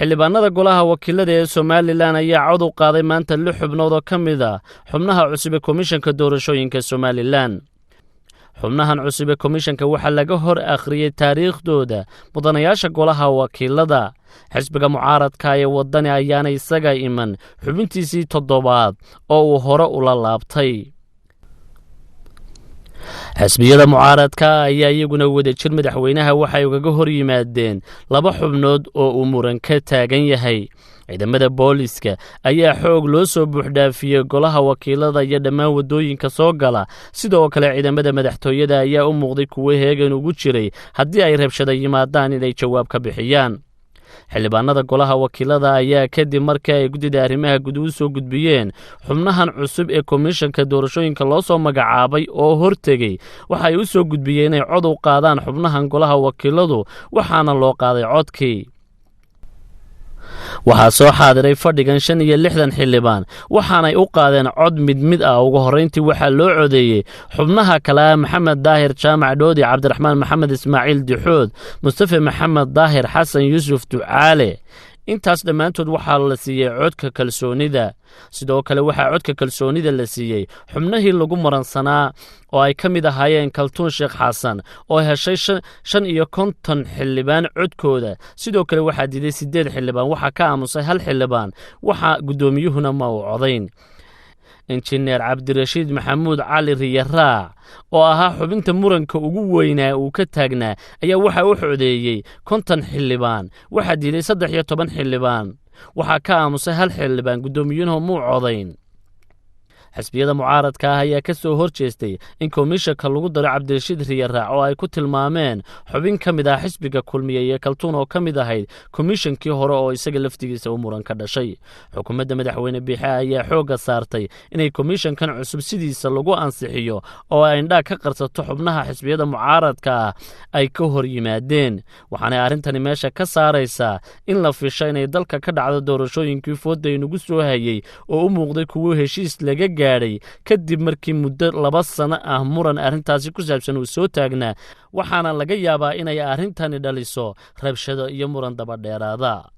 xildhibaanada golaha wakiilada ee Somaliland ayaa cod u qaaday maanta 6 xubnood oo kamid ah xubnaha cusub ee komishanka doorashooyinka Somaliland. xubnahan cusub ee komishanka waxa laga hor akhriyay taariikhdooda mudanayaasha golaha wakiilada. xisbiga mucaaradka ee wadani ayaana isaga iman xubintiisii 7aad oo uu hore ula laabtay. xisbiyada mucaaradka ayaa iyaguna wadajir madaxweynaha waxay uga hor yimaadeen 2 xubnood oo uu muran ka taagan yahay. ciidamada booliska ayaa xoog loo soo buuxdhaafiyay golaha wakiilada iyo dhammaan wadooyinka soo gala. sidoo kale ciidamada madaxtooyada ayaa u muuqday kuwo heegan ugu jiray haddii ay rabshado yimaadaan inay jawaab ka bixiyaan. xildhibaanada golaha wakiilada ayaa kadib markii ay gudida arrimaha guud u soo gudbiyeen xubnahan cusub ee komishanka doorashooyinka loo soo magacaabay oo hortegay waxay u soo gudbiyeen inay cod u qaadaan xubnahan golaha wakiiladu waxaana loo qaaday codkii. waxaa soo xaadiray fadhigan 65 xildhibaan waxaanay u qaadeen cod mid ah. ugu horeyntii waxaa loo codeeyey xubnaha kale maxamed daahir jaamac dhoodi, cabdiraxmaan maxamed ismaaciil dixood, mustafa maxamed daahir, xasan yuusuf ducaale. intaas dhammaantood waxaa la siiyey codka kalsoonida. sidoo kale waxaa codka kalsoonida la siiyey xubnihii lagu maransanaa oo ay ka mid ahaayeen kaltuun sheekh xasan oo heshay 55 xildhibaan codkooda. sidoo kale waxaa diiday 8 xildhibaan, waxaa ka aamusay 1 xildhibaan. waxaa guddoomiyuhuna ma uu codayn. injineer cabdirashiid maxamuud cali riyaraac oo ahaa xubinta muranka ugu weynaa uu ka taagnaa ayaa waxa uu codeeyey 50 xildhibaan, waxaa diiday 13 xildhibaan, waxaa ka aamusay 1 xildhibaan. guddoomiyuhuna ma uu codayn. xisbiyada mucaaradka ayaa ka soo horjeestay in komishanka lagu daro cabdirashiid riyaraac oo ay ku tilmaameen xubin ka mid ah xisbiga kulmiye iyo kaltuun oo ka mid ahayd komishankii hore oo isaga laftigiisa u muran ka dhashay. xukuumadda madaxweyne biixe ayaa xoogga saartay inay komishankan cusub sidiisa lagu ansixiyo oo ay indhaha ka qarsato xubnaha xisbiyada mucaaradka ah ay ka hor yimaadeen. waxaanay arrintani meesha ka saaraysaa in la fisho inay dalka ka dhacdo doorashooyinkii fooda inagu soo hayey oo u muuqday kuwo heshiis laga gaadhay kadib markii muddo 2 sano ah muran arrintaasi ku saabsan uu soo taagnaa. waxaana laga yaabaa inay arrintani dhaliso rabshado iyo muran daba dheeraada.